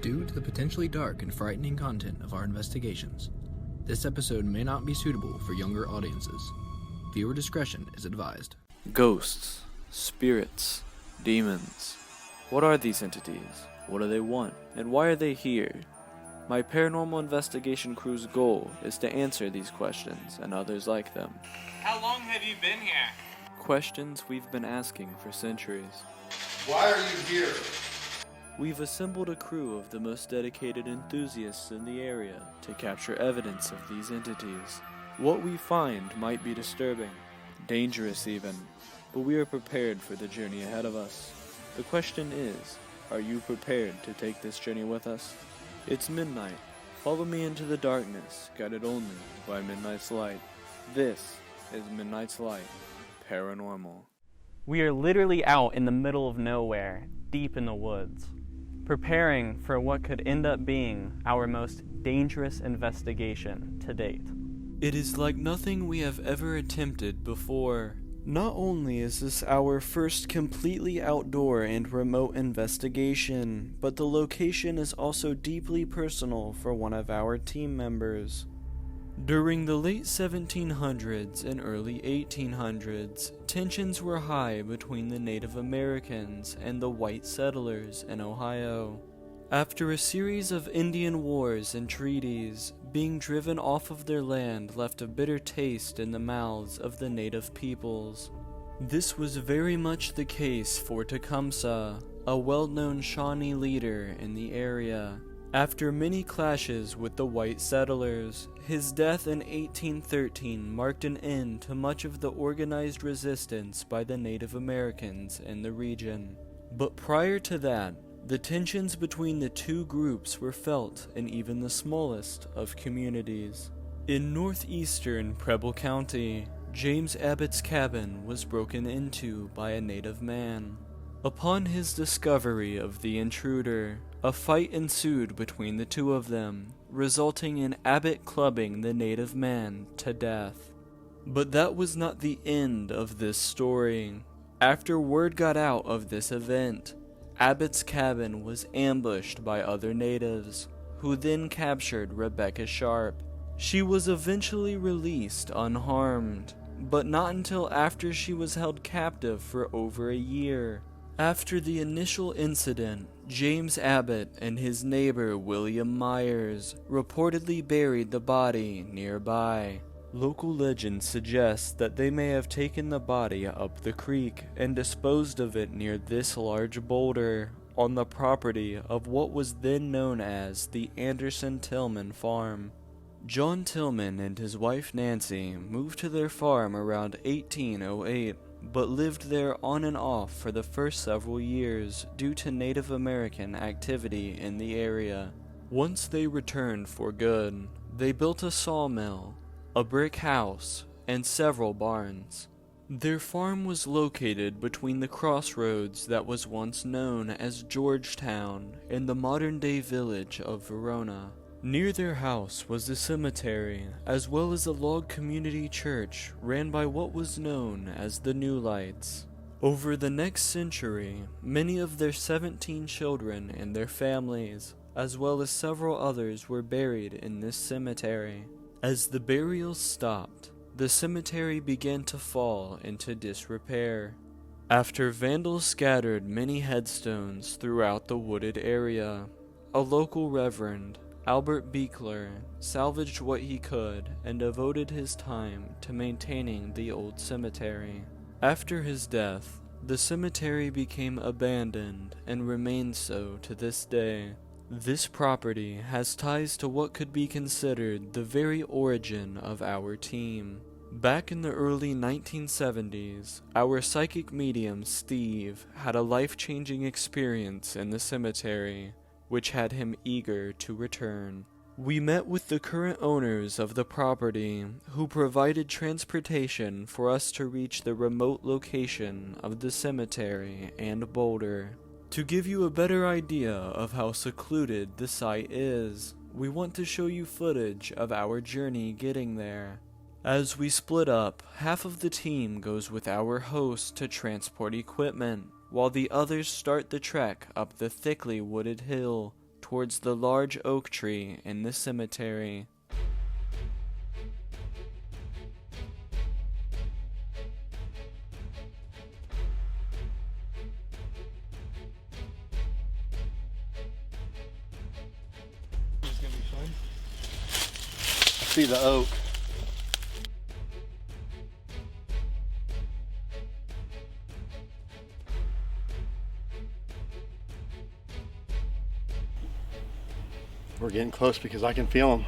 Due to the potentially dark and frightening content of our investigations, this episode may not be suitable for younger audiences. Viewer discretion is advised. Ghosts, spirits, demons. What are these entities? What do they want? And why are they here? My paranormal investigation crew's goal is to answer these questions and others like them. How long have you been here? Questions we've been asking for centuries. Why are you here? We've assembled a crew of the most dedicated enthusiasts in the area to capture evidence of these entities. What we find might be disturbing, dangerous even, but we are prepared for the journey ahead of us. The question is, are you prepared to take this journey with us? It's midnight. Follow me into the darkness, guided only by Midnight's Light. This is Midnight's Light Paranormal. We are literally out in the middle of nowhere, deep in the woods, preparing for what could end up being our most dangerous investigation to date. It is like nothing we have ever attempted before. Not only is this our first completely outdoor and remote investigation, but the location is also deeply personal for one of our team members. During the late 1700s and early 1800s, tensions were high between the Native Americans and the white settlers in Ohio. After a series of Indian wars and treaties, being driven off of their land left a bitter taste in the mouths of the native peoples. This was very much the case for Tecumseh, a well-known Shawnee leader in the area. After many clashes with the white settlers, his death in 1813 marked an end to much of the organized resistance by the Native Americans in the region. But prior to that, the tensions between the two groups were felt in even the smallest of communities. In northeastern Preble County, James Abbott's cabin was broken into by a native man. Upon his discovery of the intruder, a fight ensued between the two of them, resulting in Abbott clubbing the native man to death. But that was not the end of this story. After word got out of this event, Abbott's cabin was ambushed by other natives, who then captured Rebecca Sharp. She was eventually released unharmed, but not until after she was held captive for over a year. After the initial incident, James Abbott and his neighbor William Myers reportedly buried the body nearby. Local legend suggests that they may have taken the body up the creek and disposed of it near this large boulder on the property of what was then known as the Anderson Tilman farm. John Tilman and his wife Nancy moved to their farm around 1808, but lived there on and off for the first several years due to Native American activity in the area. Once they returned for good, they built a sawmill, a brick house, and several barns. Their farm was located between the crossroads that was once known as Georgetown and the modern-day village of Verona. Near their house was a cemetery, as well as a log community church ran by what was known as the New Lights. Over the next century, many of their 17 children and their families, as well as several others, were buried in this cemetery. As the burials stopped, the cemetery began to fall into disrepair. After vandals scattered many headstones throughout the wooded area, a local reverend, Albert Beekler, salvaged what he could and devoted his time to maintaining the old cemetery. After his death, the cemetery became abandoned and remains so to this day. This property has ties to what could be considered the very origin of our team. Back in the early 1970s, our psychic medium Steve had a life-changing experience in the cemetery, which had him eager to return. We met with the current owners of the property, who provided transportation for us to reach the remote location of the cemetery and boulder. To give you a better idea of how secluded the site is, we want to show you footage of our journey getting there. As we split up, half of the team goes with our host to transport equipment, while the others start the trek up the thickly wooded hill towards the large oak tree in the cemetery. It's gonna be fun. I see the oak. We're getting close because I can feel them.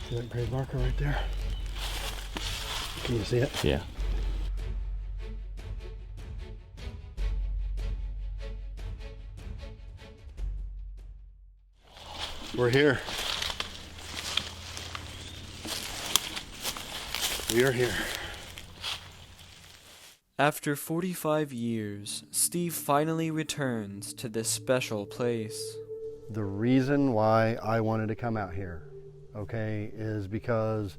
See that grave marker right there? Can you see it? Yeah. We're here. We are here. After 45 years, Steve finally returns to this special place. The reason why I wanted to come out here, okay, is because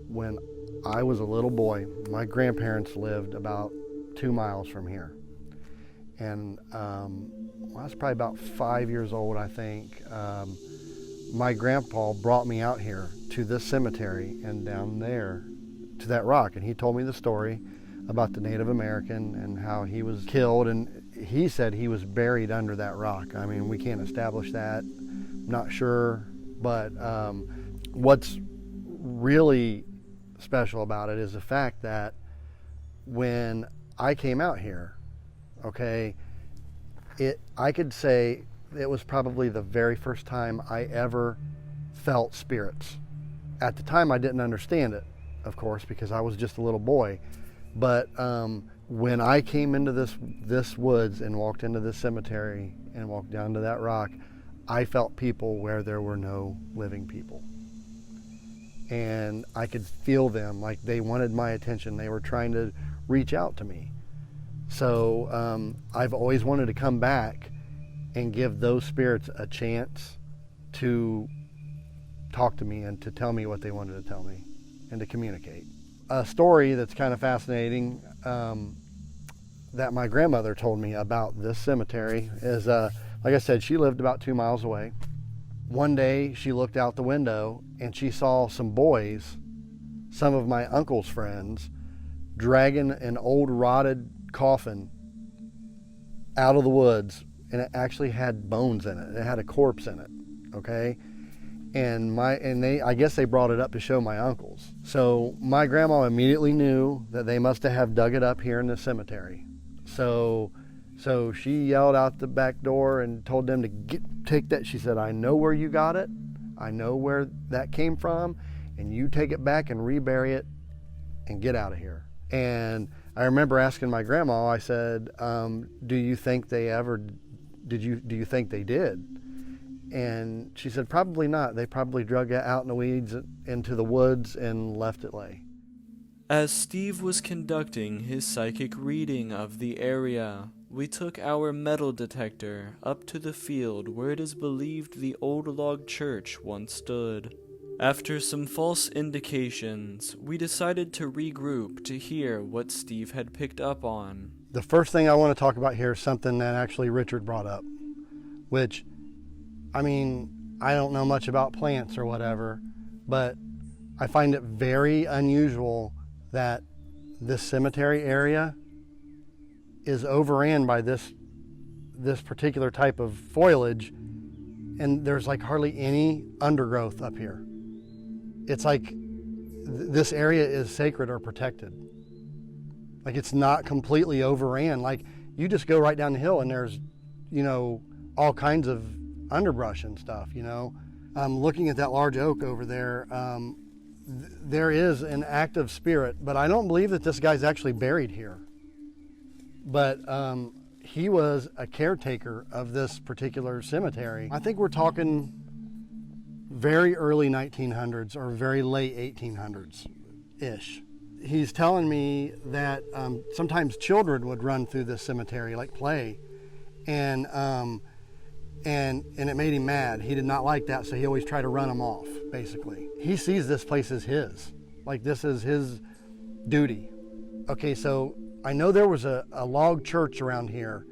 when I was a little boy, my grandparents lived about 2 miles from here. And I was probably about 5 years old, I think. My grandpa brought me out here to this cemetery and down there to that rock. And he told me the story about the Native American and how he was killed. And he said he was buried under that rock. I mean, we can't establish that. Not sure. But what's really special about it is the fact that when I came out here, okay, I could say it was probably the very first time I ever felt spirits. At the time, I didn't understand it, of course, because I was just a little boy. But when I came into this woods and walked into this cemetery and walked down to that rock, I felt people where there were no living people. And I could feel them, like they wanted my attention. They were trying to reach out to me. So I've always wanted to come back and give those spirits a chance to talk to me and to tell me what they wanted to tell me and to communicate. A story that's kind of fascinating that my grandmother told me about this cemetery is, like I said, she lived about 2 miles away. One day she looked out the window and she saw some boys, some of my uncle's friends, dragging an old rotted coffin out of the woods, and it actually had bones in it. It had a corpse in it, okay? And I guess they brought it up to show my uncles. So my grandma immediately knew that they must have dug it up here in the cemetery. So she yelled out the back door and told them to take that. She said, "I know where you got it. I know where that came from, and you take it back and rebury it and get out of here." And I remember asking my grandma, I said, do you think they did? And she said, probably not. They probably drug it out in the weeds into the woods and left it lay. As Steve was conducting his psychic reading of the area, we took our metal detector up to the field where it is believed the old log church once stood. After some false indications, we decided to regroup to hear what Steve had picked up on. The first thing I want to talk about here is something that actually Richard brought up, which, I mean, I don't know much about plants or whatever, but I find it very unusual that this cemetery area is overran by this particular type of foliage, and there's like hardly any undergrowth up here. It's like this area is sacred or protected. Like it's not completely overran. Like you just go right down the hill and there's, all kinds of underbrush and stuff, Looking at that large oak over there, there is an active spirit, but I don't believe that this guy's actually buried here. But he was a caretaker of this particular cemetery. I think we're talking very early 1900s or very late 1800s-ish. he's telling me that sometimes children would run through this cemetery, like play, and it made him mad. He did not like that, so he always tried to run them off, basically. He sees this place as his, like this is his duty. Okay, so I know there was a log church around here,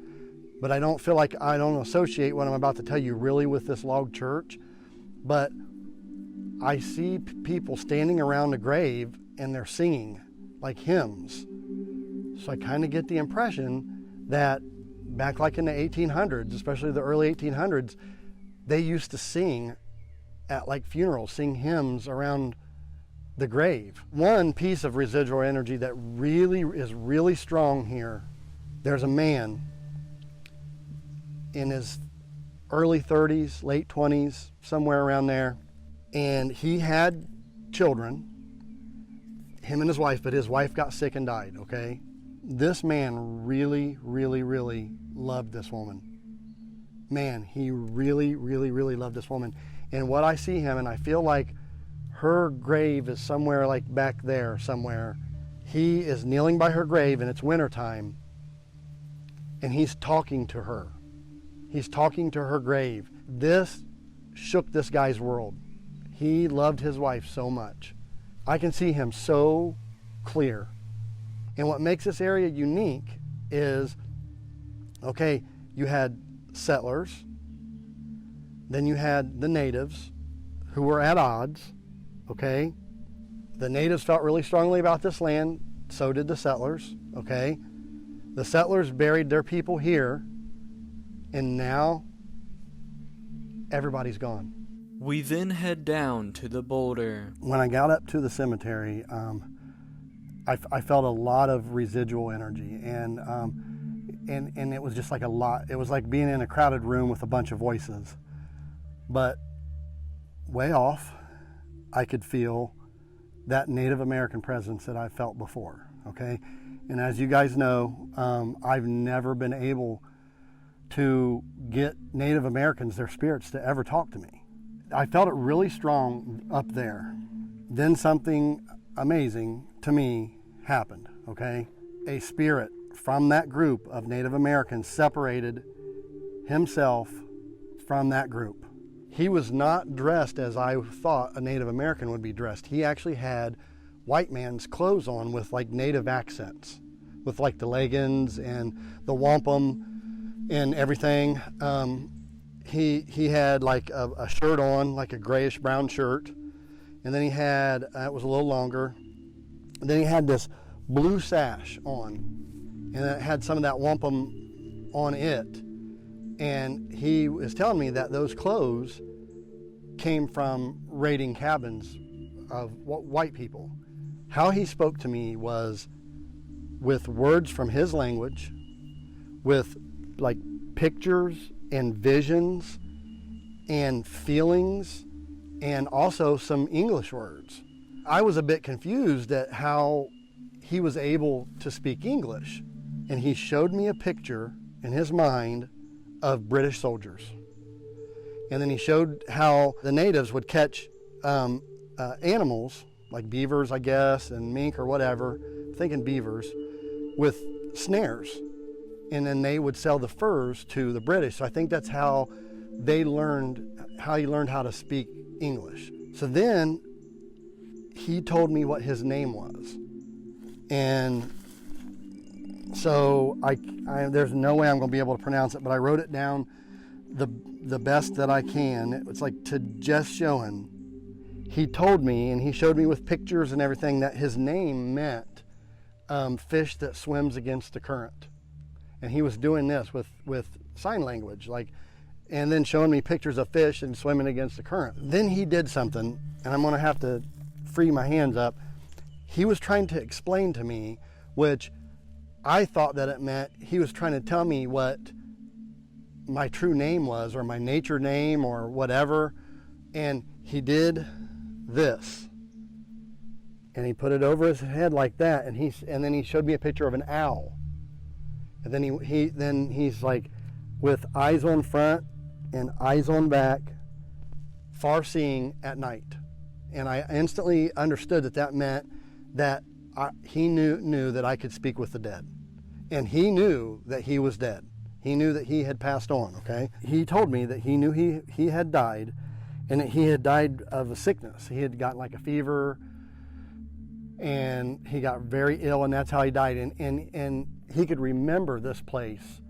but I don't feel like I don't associate what I'm about to tell you really with this log church, but I see people standing around the grave and they're singing like hymns. So I kind of get the impression that back like in the 1800s, especially the early 1800s, they used to sing at like funerals, sing hymns around the grave. One piece of residual energy that really is really strong here, there's a man in his early 30s, late 20s, somewhere around there, and he had children, him and his wife, but his wife got sick and died, okay? This man really, really, really loved this woman. Man, he really, really, really loved this woman. And what I see him, and I feel like her grave is somewhere like back there somewhere. He is kneeling by her grave and it's wintertime, and he's talking to her. He's talking to her grave. This shook this guy's world. He loved his wife so much. I can see him so clear. And what makes this area unique is, okay, you had settlers, then you had the natives who were at odds, okay? The natives felt really strongly about this land, so did the settlers, okay? The settlers buried their people here, and now everybody's gone. We then head down to the boulder. When I got up to the cemetery, I felt a lot of residual energy, and it was just like a lot. It was like being in a crowded room with a bunch of voices. But way off, I could feel that Native American presence that I felt before, okay? And as you guys know, I've never been able to get Native Americans, their spirits, to ever talk to me. I felt it really strong up there. Then something amazing to me happened, okay? A spirit from that group of Native Americans separated himself from that group. He was not dressed as I thought a Native American would be dressed. He actually had white man's clothes on with like Native accents, with like the leggings and the wampum and everything. He had like a shirt on, like a grayish brown shirt, and then he had, it was a little longer, and then he had this blue sash on, and it had some of that wampum on it. And he was telling me that those clothes came from raiding cabins of white people. How he spoke to me was with words from his language, with like pictures and visions and feelings, and also some English words. I was a bit confused at how he was able to speak English, and he showed me a picture in his mind of British soldiers. And then he showed how the natives would catch animals, like beavers, I guess, and mink or whatever, I'm thinking beavers, with snares. And then they would sell the furs to the British. So I think that's how he learned how to speak English. So then he told me what his name was. And so there's no way I'm going to be able to pronounce it, but I wrote it down the best that I can. It's like Tejeshoan. He told me, and he showed me with pictures and everything, that his name meant fish that swims against the current. And he was doing this with sign language, and then showing me pictures of fish and swimming against the current. Then he did something, and I'm going to have to free my hands up. He was trying to explain to me, which I thought that it meant he was trying to tell me what my true name was, or my nature name, or whatever. And he did this, and he put it over his head like that, and then he showed me a picture of an owl. And then he's like, with eyes on front and eyes on back, far seeing at night. And I instantly understood that meant that he knew that I could speak with the dead. And he knew that he was dead. He knew that he had passed on, okay? He told me that he knew he had died, and that he had died of a sickness. He had gotten like a fever, and he got very ill, and that's how he died. And he could remember this place.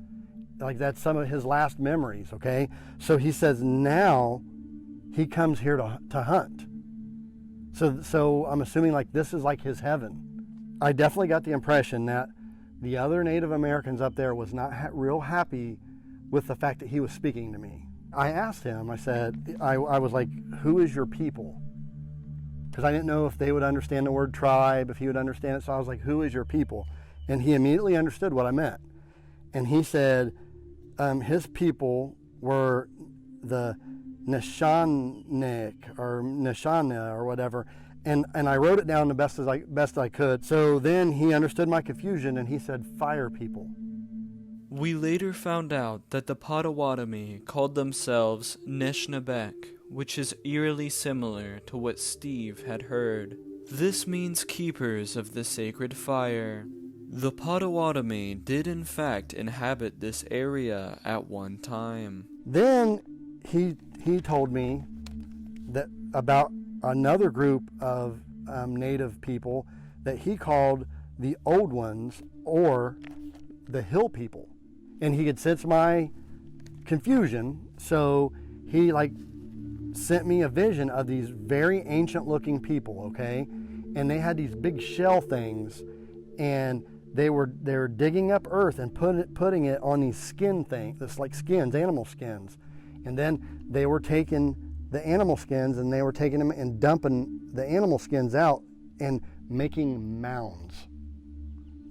Like, that's some of his last memories, okay? So he says now he comes here to hunt. So I'm assuming like this is like his heaven. I definitely got the impression that the other Native Americans up there was not real happy with the fact that he was speaking to me. I asked him, I said, I was like, who is your people? Because I didn't know if they would understand the word tribe, if he would understand it. So I was like, who is your people? And he immediately understood what I meant. And he said his people were the Nishanik or Nishana or whatever. And I wrote it down the best I could. So then he understood my confusion and he said fire people. We later found out that the Potawatomi called themselves Nishnabek, which is eerily similar to what Steve had heard. This means keepers of the sacred fire. The Potawatomi did in fact inhabit this area at one time. Then he told me that about another group of native people that he called the Old Ones or the Hill People. And he could sense my confusion, so he like sent me a vision of these very ancient looking people, okay? And they had these big shell things, and they were digging up earth and putting it on these skin things, this like skins, animal skins. And then they were taking the animal skins and they were taking them and dumping the animal skins out and making mounds.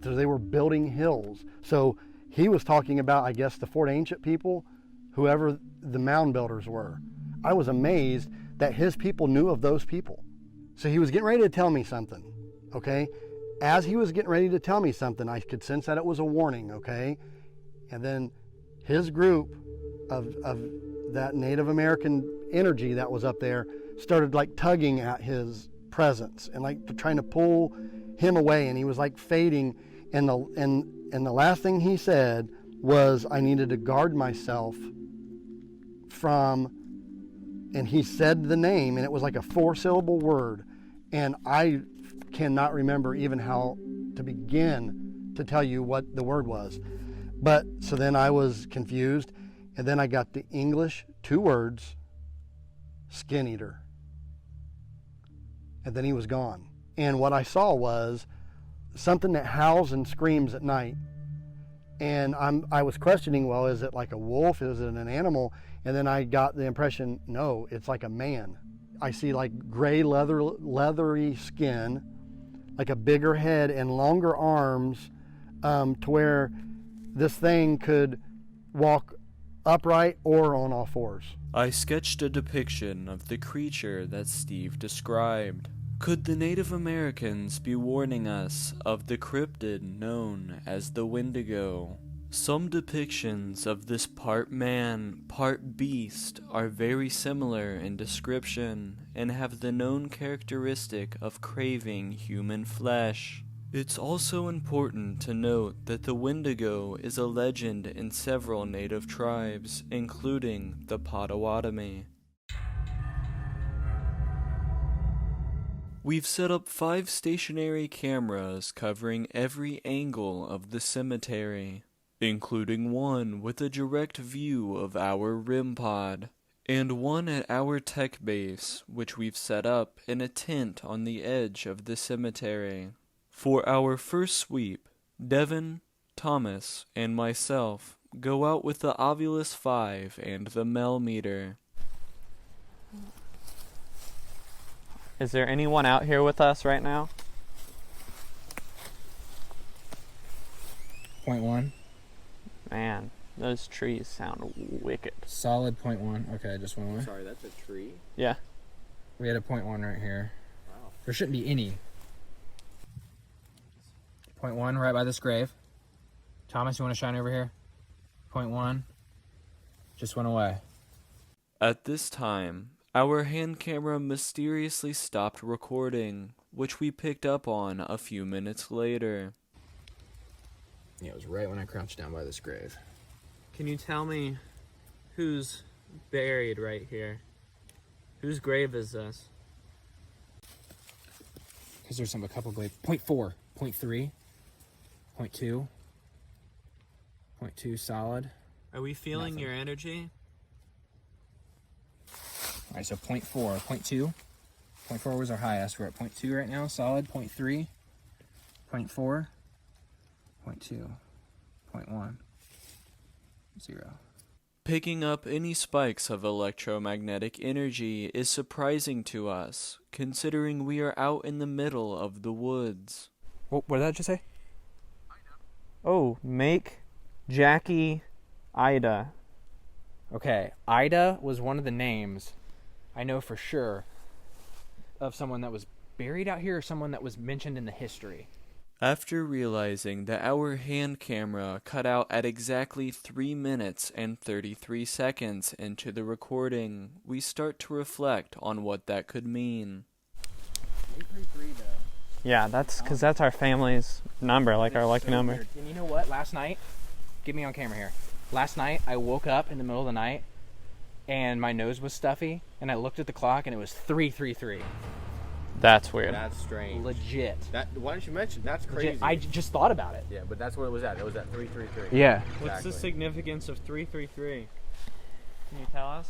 So they were building hills. So he was talking about, I guess, the Fort Ancient people, whoever the mound builders were. I was amazed that his people knew of those people. So he was getting ready to tell me something, okay? As he was getting ready to tell me something, I could sense that it was a warning, okay? And then his group of that Native American energy that was up there started like tugging at his presence and like trying to pull him away, and he was like fading. And the last thing he said was I needed to guard myself from, and he said the name, and it was like a 4-syllable word, and I cannot remember even how to begin to tell you what the word was. But so then I was confused, and then I got the English 2 words, skin eater, and then he was gone. And what I saw was something that howls and screams at night. And I was questioning, well, is it like a wolf? Is it an animal? And then I got the impression, no, it's like a man. I see like gray leathery skin, like a bigger head and longer arms, to where this thing could walk upright or on all fours. I sketched a depiction of the creature that Steve described. Could the Native Americans be warning us of the cryptid known as the Wendigo? Some depictions of this part man, part beast are very similar in description and have the known characteristic of craving human flesh. It's also important to note that the Wendigo is a legend in several native tribes, including the Potawatomi. We've set up 5 stationary cameras covering every angle of the cemetery, including one with a direct view of our RIM pod, and one at our tech base, which we've set up in a tent on the edge of the cemetery. For our first sweep, Devin, Thomas, and myself go out with the Ovilus 5 and the Mel meter. Is there anyone out here with us right now? .1. Man, those trees sound wicked. Solid .1. Okay, just one more. Sorry, that's a tree? Yeah. We had a .1 right here. Wow. There shouldn't be any. .1 right by this grave. Thomas, you want to shine over here? .1. Just went away. At this time, our hand camera mysteriously stopped recording, which we picked up on a few minutes later. Yeah, it was right when I crouched down by this grave. Can you tell me who's buried right here? Whose grave is this? Because there's a couple graves. 0.4, 0.3, 0.2, 0.2 solid. Are we feeling Nothing. your energy? All right, so 0.4, 0.2. 0.4 was our highest. We're at 0.2 right now, solid. 0.3, 0.4, 0.2, 0.1, 0. Picking up any spikes of electromagnetic energy is surprising to us, considering we are out in the middle of the woods. What did that just say? Oh, make Jackie Ida. Okay, Ida was one of the names I know for sure of someone that was buried out here or someone that was mentioned in the history. After realizing that our hand camera cut out at exactly 3 minutes and 33 seconds into the recording, we start to reflect on what that could mean. 333 though. Yeah, that's because that's our family's number, like our lucky number. Weird. And you know what? Last night, get me on camera here. Last night, I woke up in the middle of the night, and my nose was stuffy, and I looked at the clock, and it was 333. That's weird. That's strange. Legit. Why don't you mention? That's Legit. crazy. I just thought about it. Yeah, but that's what it was at. It was at 333. Yeah. What's the Exactly. significance of 333? Can you tell us?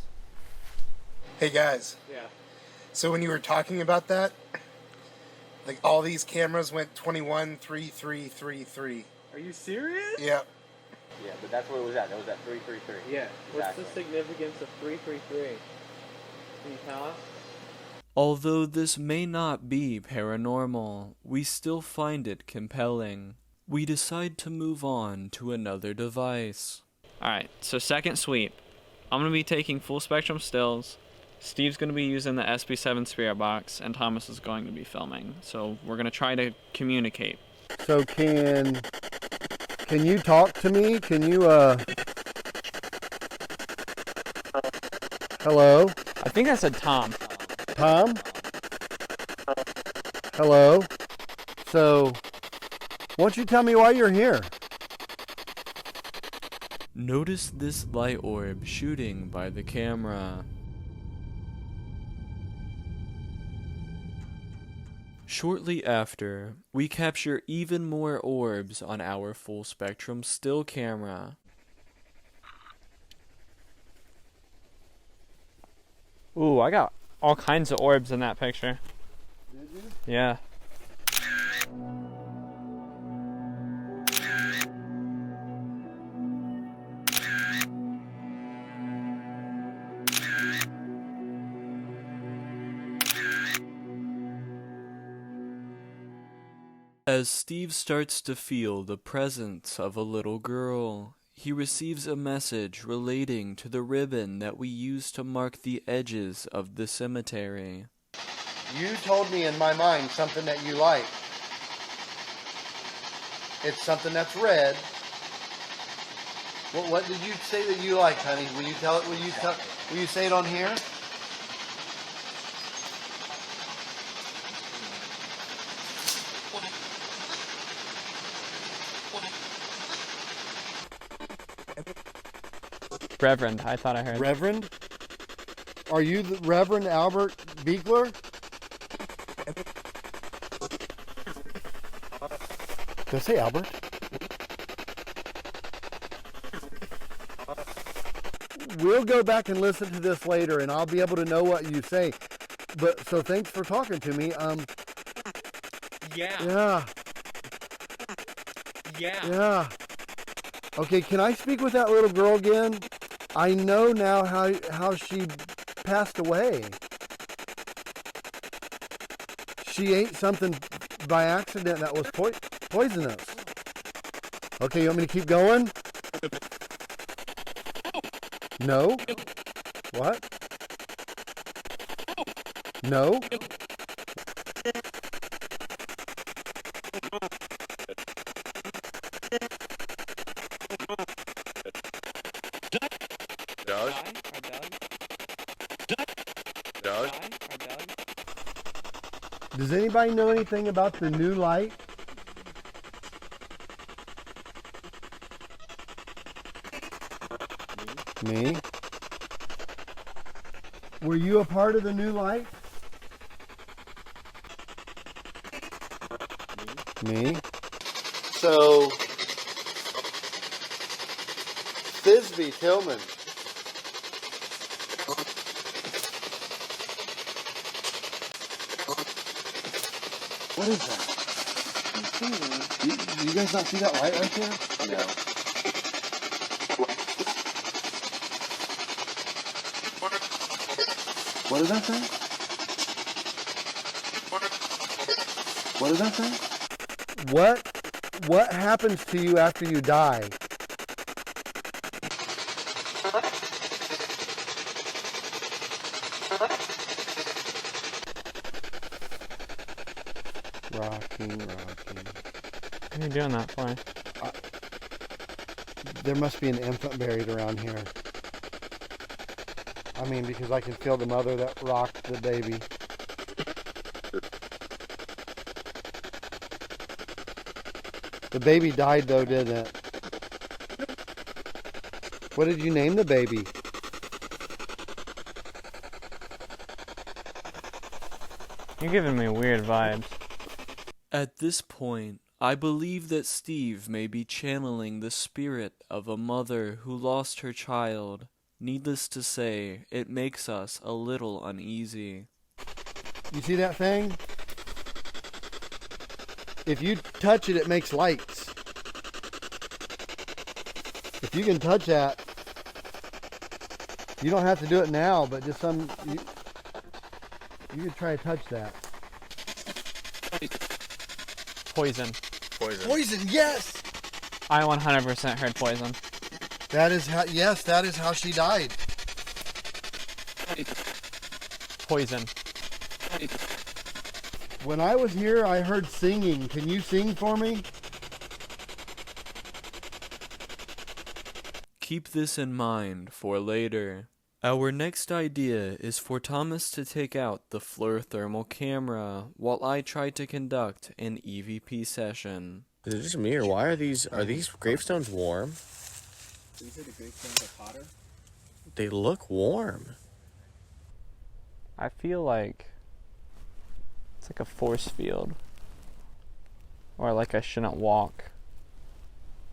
Hey guys, Yeah. so when you were talking about that, like all these cameras went 213333. Are you serious? Yeah. Yeah, but that's what it was at. It was at 333. Yeah. Exactly. What's the significance of 333? Can you tell us? Although this may not be paranormal, we still find it compelling. We decide to move on to another device. Alright, so second sweep. I'm going to be taking full spectrum stills. Steve's going to be using the SB7 spirit box, and Thomas is going to be filming. So we're going to try to communicate. So can you talk to me? Can you hello? I think I said Tom. Tom? Hello? So, why don't you tell me why you're here? Notice this light orb shooting by the camera. Shortly after, we capture even more orbs on our full spectrum still camera. Ooh, I got all kinds of orbs in that picture. Did you? Yeah. As Steve starts to feel the presence of a little girl, he receives a message relating to the ribbon that we use to mark the edges of the cemetery. You told me in my mind something that you like. It's something that's red. What did you say that you like, honey? Will you tell it? Will you say it on here? Reverend, I thought I heard. Reverend? Are you the Reverend Albert Beekler? Did I say Albert? We'll go back and listen to this later, and I'll be able to know what you say. But so thanks for talking to me. Yeah. Okay, can I speak with that little girl again? I know now how she passed away. She ate something by accident that was poisonous. Okay, you want me to keep going? No? What? No? Does anybody know anything about the new light? Me? Were you a part of the new light? Me? So, Thisbe Tilman. What is that? You guys not see that light right there? No. What does that say? What does that say? What happens to you after you die? Rocking. What are you doing that for? There must be an infant buried around here. I mean, because I can feel the mother that rocked the baby. The baby died though, didn't it? What did you name the baby? You're giving me weird vibes. At this point, I believe that Steve may be channeling the spirit of a mother who lost her child. Needless to say, it makes us a little uneasy. You see that thing? If you touch it, it makes lights. If you can touch that, you don't have to do it now, but just you could try to touch that. Poison. Poison, yes! I 100% heard poison. That is how she died. Poison. When I was here, I heard singing. Can you sing for me? Keep this in mind for later. Our next idea is for Thomas to take out the FLIR thermal camera while I try to conduct an EVP session. Is it just me, or why are these gravestones warm? Did you say the gravestones are hotter? They look warm. I feel like it's like a force field. Or like I shouldn't walk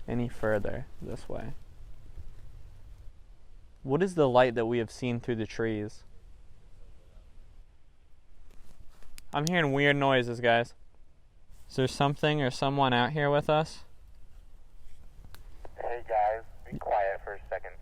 any further this way. What is the light that we have seen through the trees? I'm hearing weird noises, guys. Is there something or someone out here with us? Hey guys, be quiet for a second.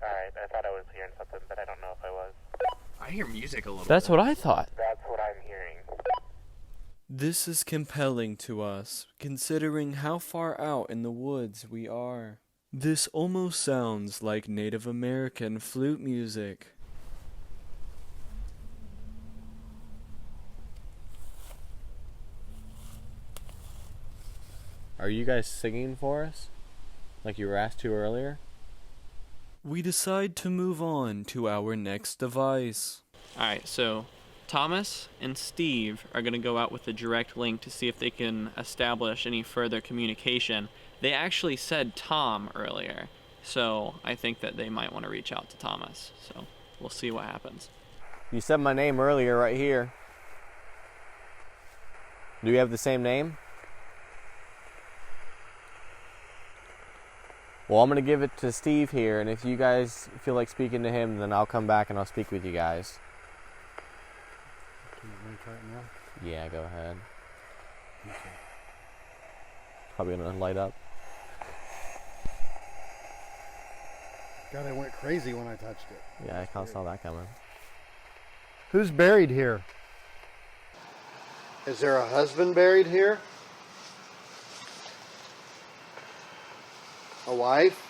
Alright, I thought I was hearing something, but I don't know if I was. I hear music a little That's what I thought. That's what I'm hearing. This is compelling to us, considering how far out in the woods we are. This almost sounds like Native American flute music. Are you guys singing for us? Like you were asked to earlier? We decide to move on to our next device. Alright, so Thomas and Steve are going to go out with the Direct-Linc to see if they can establish any further communication. They actually said Tom earlier, so I think that they might want to reach out to Thomas. So we'll see what happens. You said my name earlier right here. Do we have the same name? Well, I'm going to give it to Steve here, and if you guys feel like speaking to him, then I'll come back and I'll speak with you guys. Can you try it now? Yeah, go ahead. Okay. Probably going to light up. God, I went crazy when I touched it. Yeah, I kind of saw that coming. Who's buried here? Is there a husband buried here? A wife?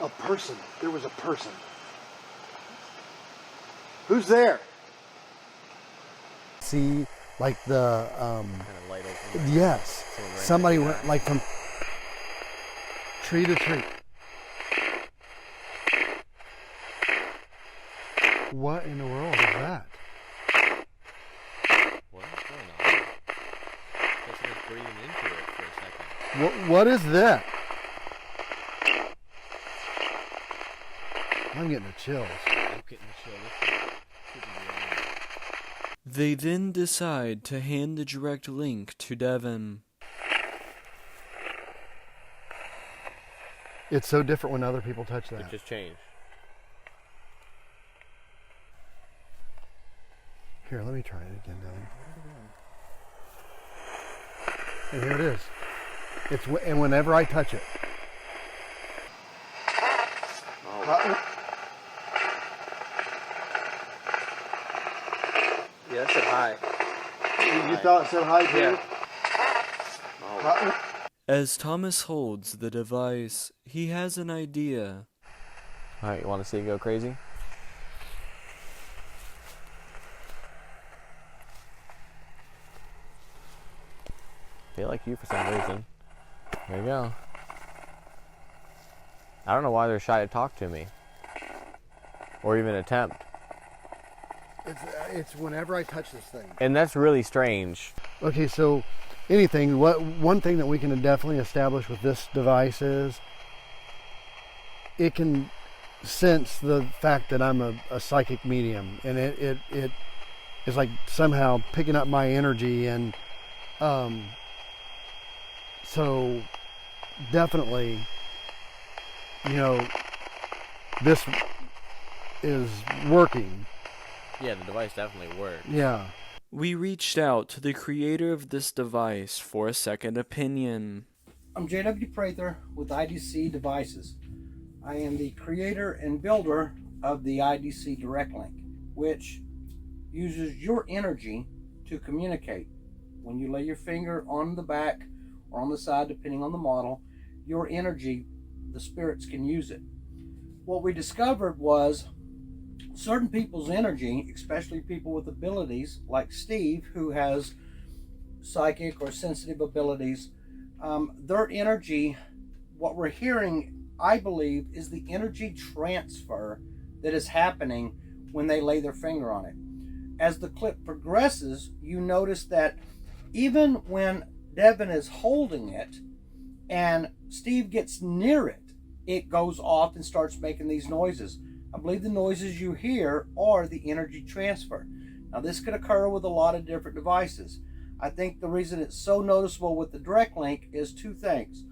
A person. There was a person. Who's there? see like the Kind of light open. yes, somebody went like from tree to tree. What in the world is that? What is going on? Guess I was breathing into it for a second. What is that? I'm getting the chills. I'm getting the chill. They then decide to hand the Direct-Linc to Devin. It's so different when other people touch that. It just changed. Here, let me try it again, Devin. And here it is. And whenever I touch it. Yeah, it said hi. You thought it said hi too? Yeah. As Thomas holds the device, he has an idea. Alright, you want to see it go crazy? I feel like you for some reason. There you go. I don't know why they're shy to talk to me. Or even attempt. It's whenever I touch this thing. And that's really strange. Okay, so one thing that we can definitely establish with this device is it can sense the fact that I'm a psychic medium, and it is like somehow picking up my energy, and so definitely, this is working. Yeah, the device definitely works. Yeah. We reached out to the creator of this device for a second opinion. I'm J.W. Prather with IDC Devices. I am the creator and builder of the IDC Direct-Linc, which uses your energy to communicate. When you lay your finger on the back or on the side, depending on the model, your energy, the spirits can use it. What we discovered was certain people's energy, especially people with abilities like Steve, who has psychic or sensitive abilities, their energy, what we're hearing, I believe, is the energy transfer that is happening when they lay their finger on it. As the clip progresses, you notice that even when Devin is holding it and Steve gets near it, it goes off and starts making these noises. I believe the noises you hear are the energy transfer. Now, this could occur with a lot of different devices. I think the reason it's so noticeable with the Direct-Linc is two things.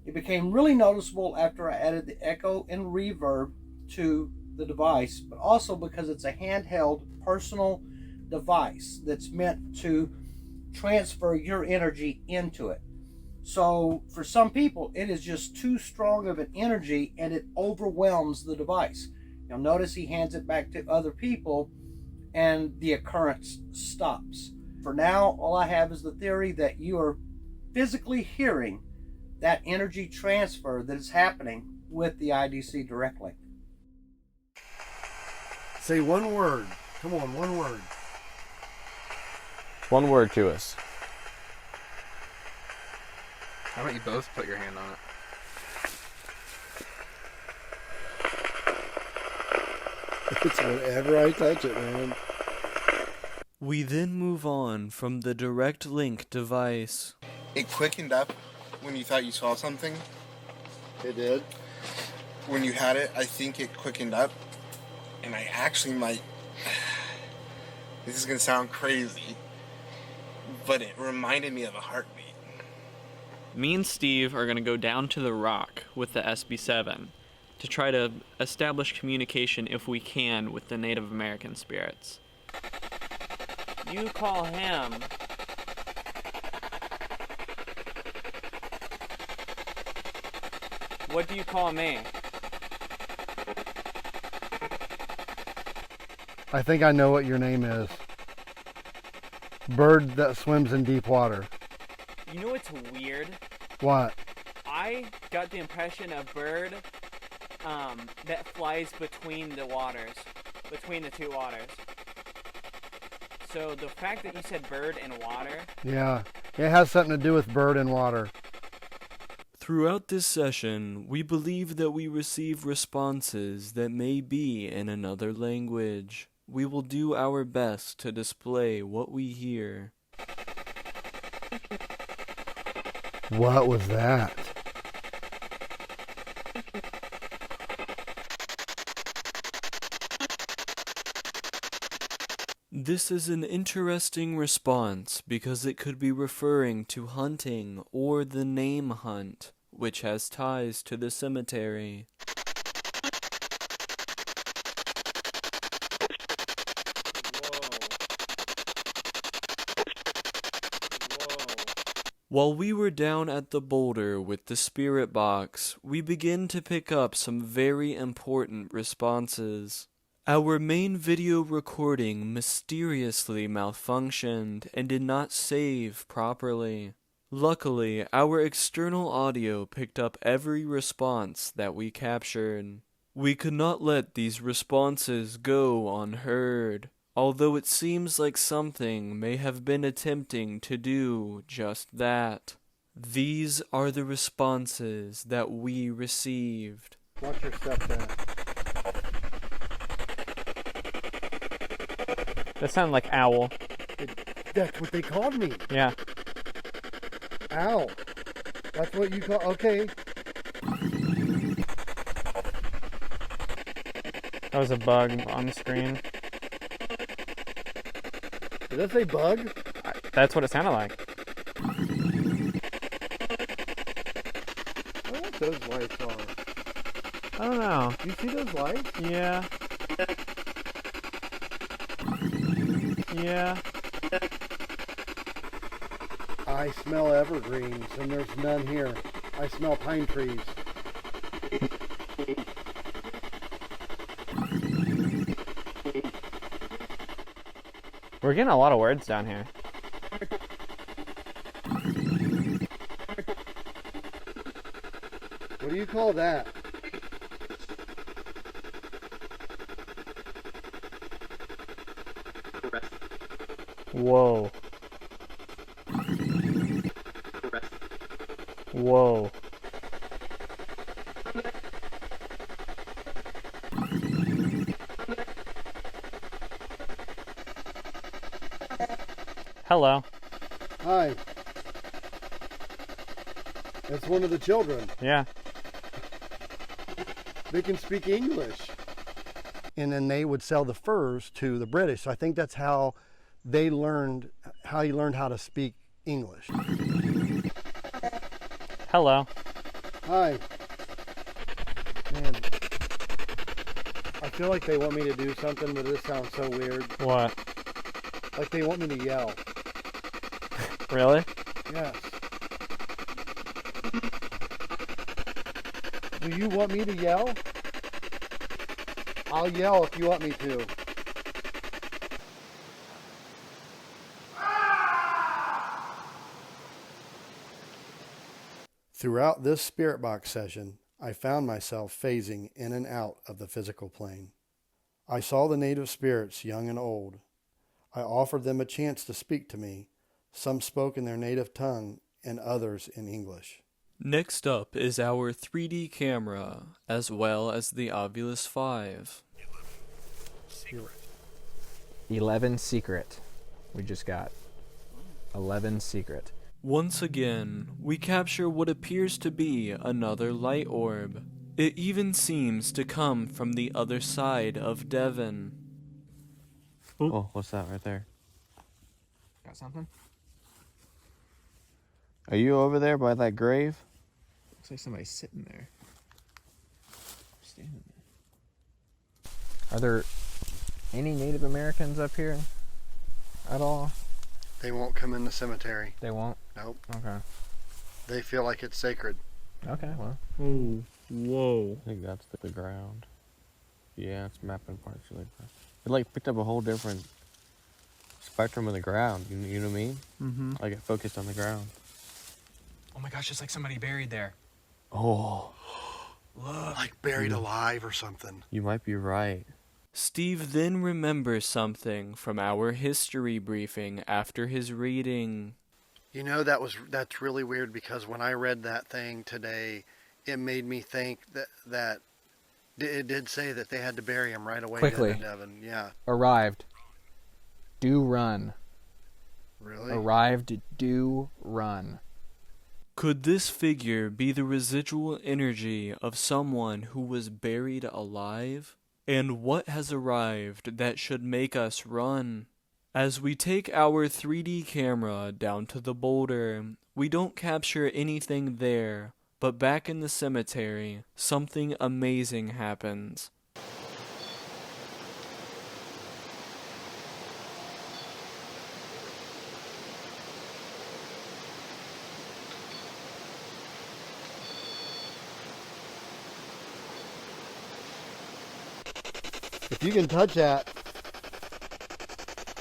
It became really noticeable after I added the echo and reverb to the device, but also because it's a handheld personal device that's meant to transfer your energy into it. So for some people, it is just too strong of an energy and it overwhelms the device. You'll notice he hands it back to other people and the occurrence stops. For now, all I have is the theory that you are physically hearing that energy transfer that is happening with the IDC Direct-Linc. Say one word. Come on, one word. One word to us. How about you both put your hand on it? It's whenever I touch it, man. We then move on from the Direct-Linc device. It quickened up when you thought you saw something. It did. When you had it, I think it quickened up. And I actually might... This is going to sound crazy, but it reminded me of a heartbeat. Me and Steve are going to go down to the rock with the SB7 to try to establish communication, if we can, with the Native American spirits. You call him. What do you call me? I think I know what your name is. Bird that swims in deep water. You know what's weird? What? I got the impression of bird that flies between the waters, between the two waters. So the fact that you said bird and water. Yeah, it has something to do with bird and water. Throughout this session, we believe that we receive responses that may be in another language. We will do our best to display what we hear. What was that? This is an interesting response because it could be referring to hunting or the name Hunt, which has ties to the cemetery. While we were down at the boulder with the spirit box, we begin to pick up some very important responses. Our main video recording mysteriously malfunctioned and did not save properly. Luckily, our external audio picked up every response that we captured. We could not let these responses go unheard, although it seems like something may have been attempting to do just that. These are the responses that we received. Watch your step there. That sounded like owl. That's what they called me. Yeah. Owl. That's what you call. Okay. That was a bug on the screen. Did that say bug? That's what it sounded like. I wonder what those lights are. I don't know. You see those lights? Yeah. Yeah. I smell evergreens, and there's none here. I smell pine trees. We're getting a lot of words down here. What do you call that? Whoa. Whoa. Hello. Hi. That's one of the children. Yeah. They can speak English. And then they would sell the furs to the British. So I think that's how they learned how to speak English. Hello. Hi. Man, I feel like they want me to do something, but this sounds so weird. What? Like they want me to yell. Really? Yes. Do you want me to yell? I'll yell if you want me to. Throughout this spirit box session, I found myself phasing in and out of the physical plane. I saw the native spirits, young and old. I offered them a chance to speak to me. Some spoke in their native tongue and others in English. Next up is our 3D camera, as well as the Ovilus 5. 11 secret. We just got 11 secret. Once again, we capture what appears to be another light orb. It even seems to come from the other side of Devon. Oh, what's that right there? Got something? Are you over there by that grave? Looks like somebody's sitting there. Standing there. Are there any Native Americans up here at all? They won't come in the cemetery. They won't? Nope. Okay. They feel like it's sacred. Okay, well. Ooh. Whoa. I think that's the ground. Yeah, it's mapping partially. It like picked up a whole different spectrum of the ground. You know what I mean? Mm-hmm. Like it focused on the ground. Oh my gosh, it's like somebody buried there. Oh. Look. Like buried alive or something. You might be right. Steve then remembers something from our history briefing after his reading. You know, that's really weird, because when I read that thing today, it made me think that it did say that they had to bury him right away. Quickly. Devin. Yeah. Arrived. Do run. Really? Arrived. Do run. Could this figure be the residual energy of someone who was buried alive? And what has arrived that should make us run? As we take our 3D camera down to the boulder, we don't capture anything there, but back in the cemetery, something amazing happens. If you can touch that,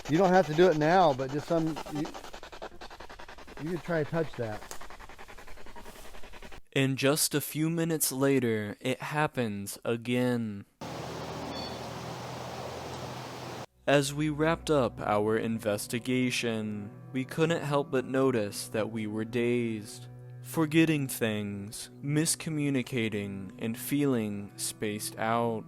you don't have to do it now, but just you could try to touch that. And just a few minutes later, it happens again. As we wrapped up our investigation, we couldn't help but notice that we were dazed, forgetting things, miscommunicating, and feeling spaced out.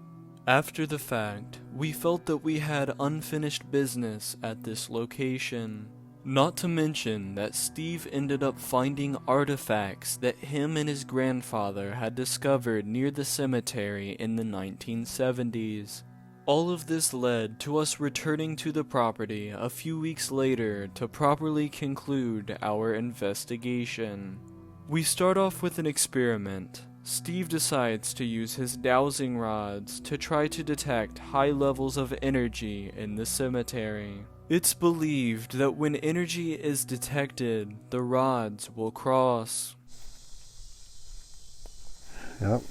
After the fact, we felt that we had unfinished business at this location. Not to mention that Steve ended up finding artifacts that him and his grandfather had discovered near the cemetery in the 1970s. All of this led to us returning to the property a few weeks later to properly conclude our investigation. We start off with an experiment. Steve decides to use his dowsing rods to try to detect high levels of energy in the cemetery. It's believed that when energy is detected, the rods will cross. Yep.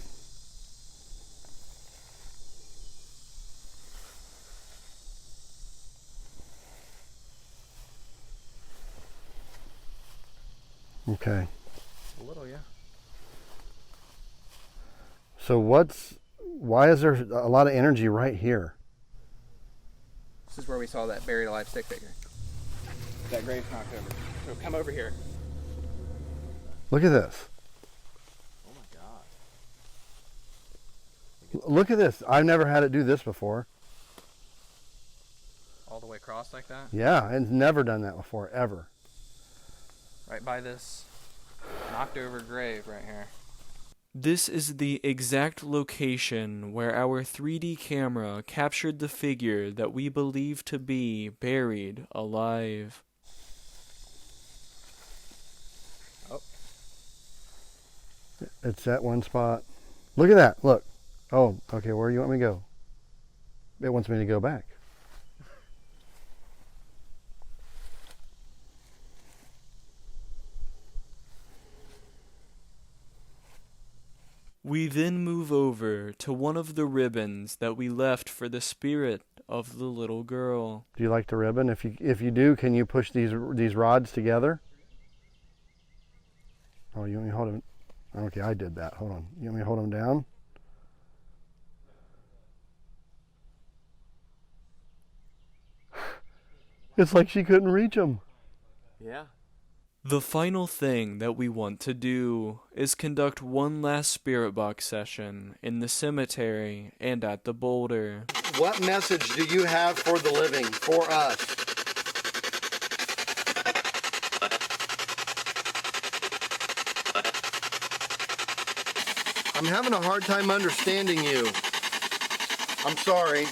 Okay. A little, yeah. So why is there a lot of energy right here? This is where we saw that buried alive stick figure. That grave's knocked over. So come over here. Look at this. Oh my god. Look at this. I've never had it do this before. All the way across like that? Yeah, I've never done that before, ever. Right by this knocked over grave right here. This is the exact location where our 3D camera captured the figure that we believe to be buried alive. Oh. It's that one spot. Look at that. Look. Oh, okay. Where do you want me to go? It wants me to go back. We then move over to one of the ribbons that we left for the spirit of the little girl. Do you like the ribbon? If you do, can you push these rods together? Oh, you want me to hold them? Okay, I did that. Hold on. You want me to hold them down? It's like she couldn't reach them. Yeah. The final thing that we want to do is conduct one last spirit box session in the cemetery and at the boulder. What message do you have for the living, for us? I'm having a hard time understanding you. I'm sorry.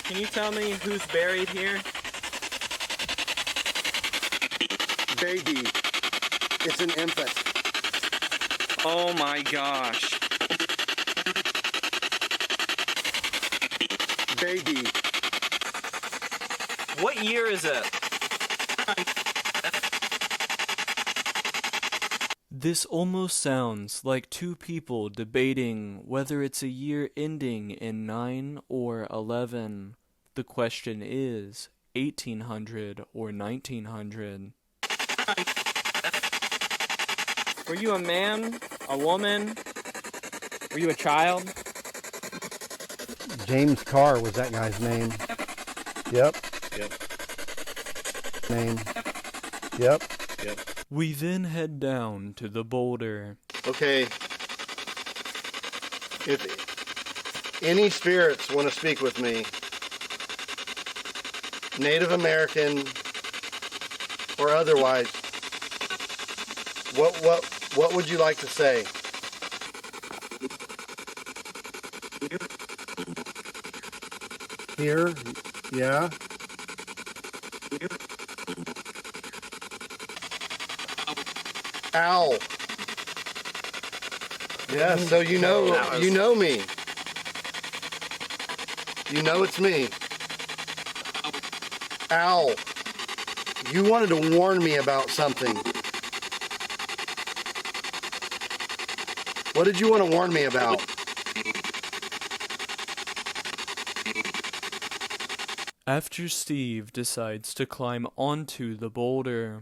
Can you tell me who's buried here? Baby. It's an infant. Oh my gosh. Baby. What year is it? This almost sounds like two people debating whether it's a year ending in 9 or 11. The question is, 1800 or 1900? Were you a man? A woman? Were you a child? James Carr was that guy's name. Yep. Yep. Name. Yep. Yep. We then head down to the boulder. Okay. If any spirits want to speak with me, Native American or otherwise, what would you like to say? Here, yeah. Ow. Yeah, so you know me. You know it's me. Ow. You wanted to warn me about something. What did you want to warn me about? After Steve decides to climb onto the boulder,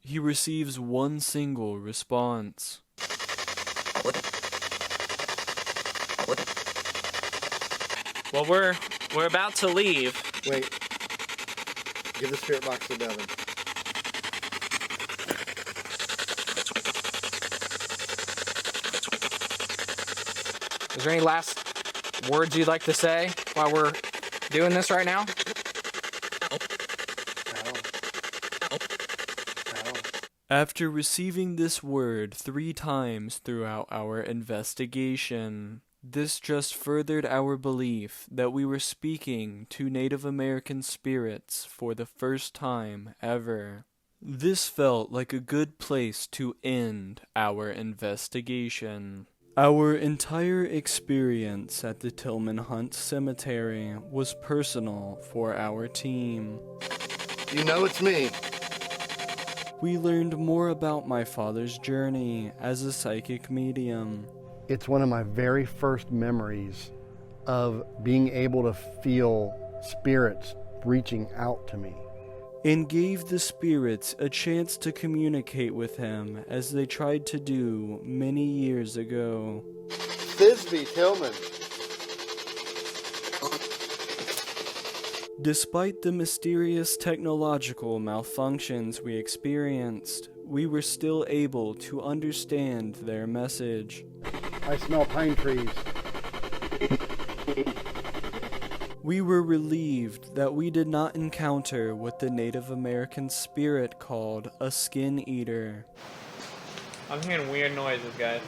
he receives one single response. Well, we're about to leave. Wait. Give the spirit box to Devin. Is there any last words you'd like to say while we're doing this right now? After receiving this word 3 times throughout our investigation, this just furthered our belief that we were speaking to Native American spirits for the first time ever. This felt like a good place to end our investigation. Our entire experience at the Tilman-Hunt Cemetery was personal for our team. You know it's me. We learned more about my father's journey as a psychic medium. It's one of my very first memories of being able to feel spirits reaching out to me. And gave the spirits a chance to communicate with him as they tried to do many years ago. Thisbe Tillman. Despite the mysterious technological malfunctions we experienced, we were still able to understand their message. I smell pine trees. We were relieved that we did not encounter what the Native American spirit called a skin eater. I'm hearing weird noises, guys.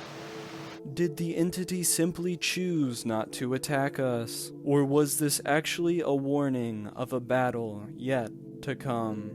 Did the entity simply choose not to attack us? Or was this actually a warning of a battle yet to come?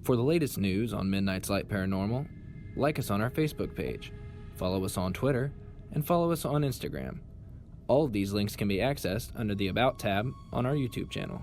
For the latest news on Midnight's Light Paranormal, like us on our Facebook page, follow us on Twitter, and follow us on Instagram. All of these links can be accessed under the About tab on our YouTube channel.